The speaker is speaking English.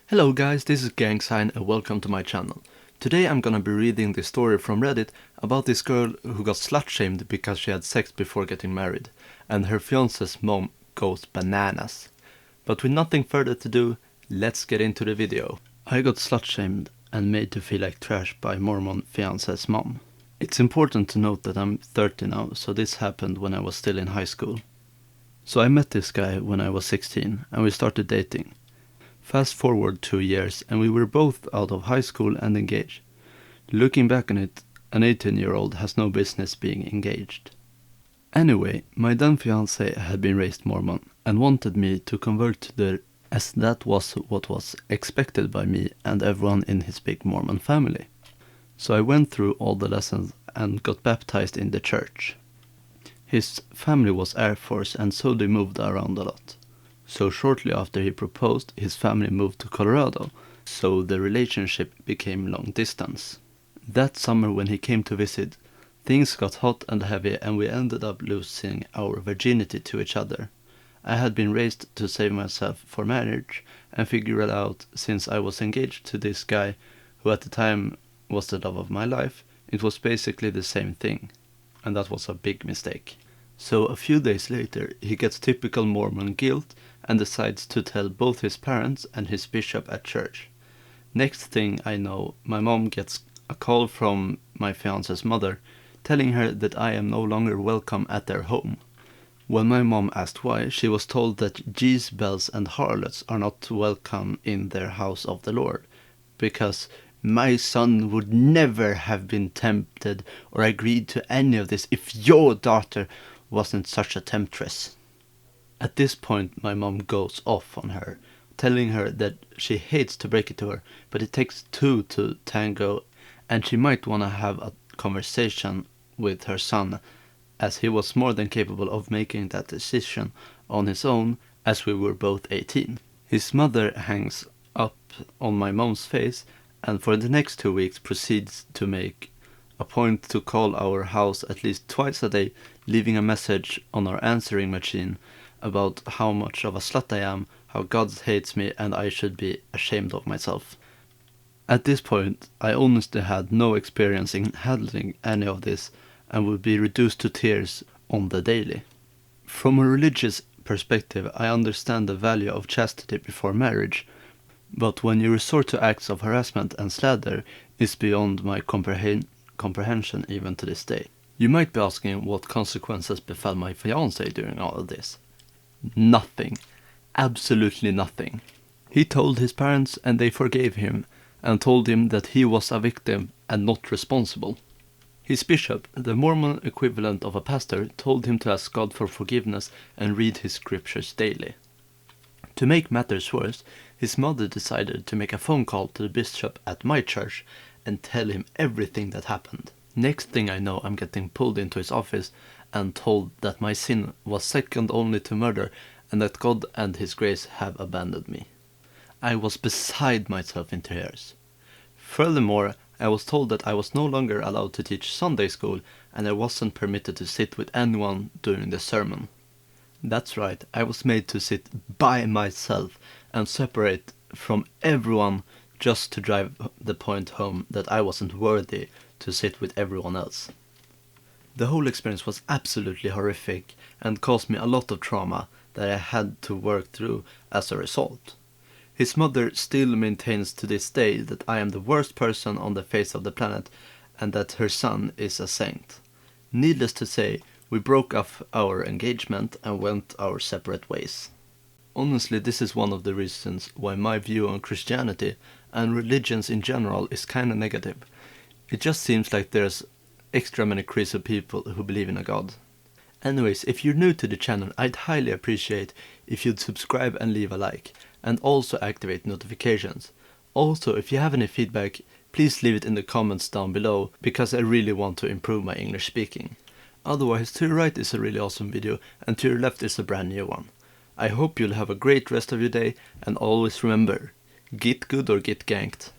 Hello guys, this is GangSign and welcome to my channel. Today I'm gonna be reading this story from Reddit about this girl who got slut-shamed because she had sex before getting married, and her fiance's mom goes bananas. But with nothing further to do, let's get into the video. I got slut-shamed and made to feel like trash by Mormon fiance's mom. It's important to note that I'm 30 now, so this happened when I was still in high school. So I met this guy when I was 16 and we started dating. Fast forward 2 years and we were both out of high school and engaged. Looking back on it, an 18-year-old has no business being engaged. Anyway, my then fiancé had been raised Mormon and wanted me to convert to the, as that was what was expected by me and everyone in his big Mormon family. So I went through all the lessons and got baptized in the church. His family was Air Force and so they moved around a lot. So shortly after he proposed, his family moved to Colorado, so the relationship became long distance. That summer when he came to visit, things got hot and heavy and we ended up losing our virginity to each other. I had been raised to save myself for marriage and figure it out since I was engaged to this guy who at the time was the love of my life. It was basically the same thing, and that was a big mistake. So a few days later he gets typical Mormon guilt and decides to tell both his parents and his bishop at church. Next thing I know, my mom gets a call from my fiance's mother telling her that I am no longer welcome at their home. When my mom asked why, she was told that Jezebels and harlots are not welcome in their house of the Lord, because my son would never have been tempted or agreed to any of this if your daughter wasn't such a temptress. At this point my mom goes off on her, telling her that she hates to break it to her, but it takes two to tango and she might want to have a conversation with her son, as he was more than capable of making that decision on his own, as we were both 18. His mother hangs up on my mom's face and for the next 2 weeks proceeds to make a point to call our house at least twice a day, leaving a message on our answering machine about how much of a slut I am, how God hates me and I should be ashamed of myself. At this point, I honestly had no experience in handling any of this and would be reduced to tears on the daily. From a religious perspective, I understand the value of chastity before marriage, but when you resort to acts of harassment and slander, it's beyond my comprehension even to this day. You might be asking what consequences befell my fiancé during all of this. Nothing. Absolutely nothing. He told his parents and they forgave him and told him that he was a victim and not responsible. His bishop, the Mormon equivalent of a pastor, told him to ask God for forgiveness and read his scriptures daily. To make matters worse, his mother decided to make a phone call to the bishop at my church and tell him everything that happened. Next thing I know, I'm getting pulled into his office and told that my sin was second only to murder and that God and his grace have abandoned me. I was beside myself in tears. Furthermore, I was told that I was no longer allowed to teach Sunday school and I wasn't permitted to sit with anyone during the sermon. That's right, I was made to sit by myself and separate from everyone just to drive the point home that I wasn't worthy to sit with everyone else. The whole experience was absolutely horrific and caused me a lot of trauma that I had to work through as a result. His mother still maintains to this day that I am the worst person on the face of the planet and that her son is a saint. Needless to say, we broke off our engagement and went our separate ways. Honestly, this is one of the reasons why my view on Christianity and religions in general is kinda negative. It just seems like there's extra many crazy people who believe in a god. Anyways, if you're new to the channel, I'd highly appreciate if you'd subscribe and leave a like, and also activate notifications. Also, if you have any feedback, please leave it in the comments down below, because I really want to improve my English speaking. Otherwise, to your right is a really awesome video, and to your left is a brand new one. I hope you'll have a great rest of your day, and always remember, get good or get ganked.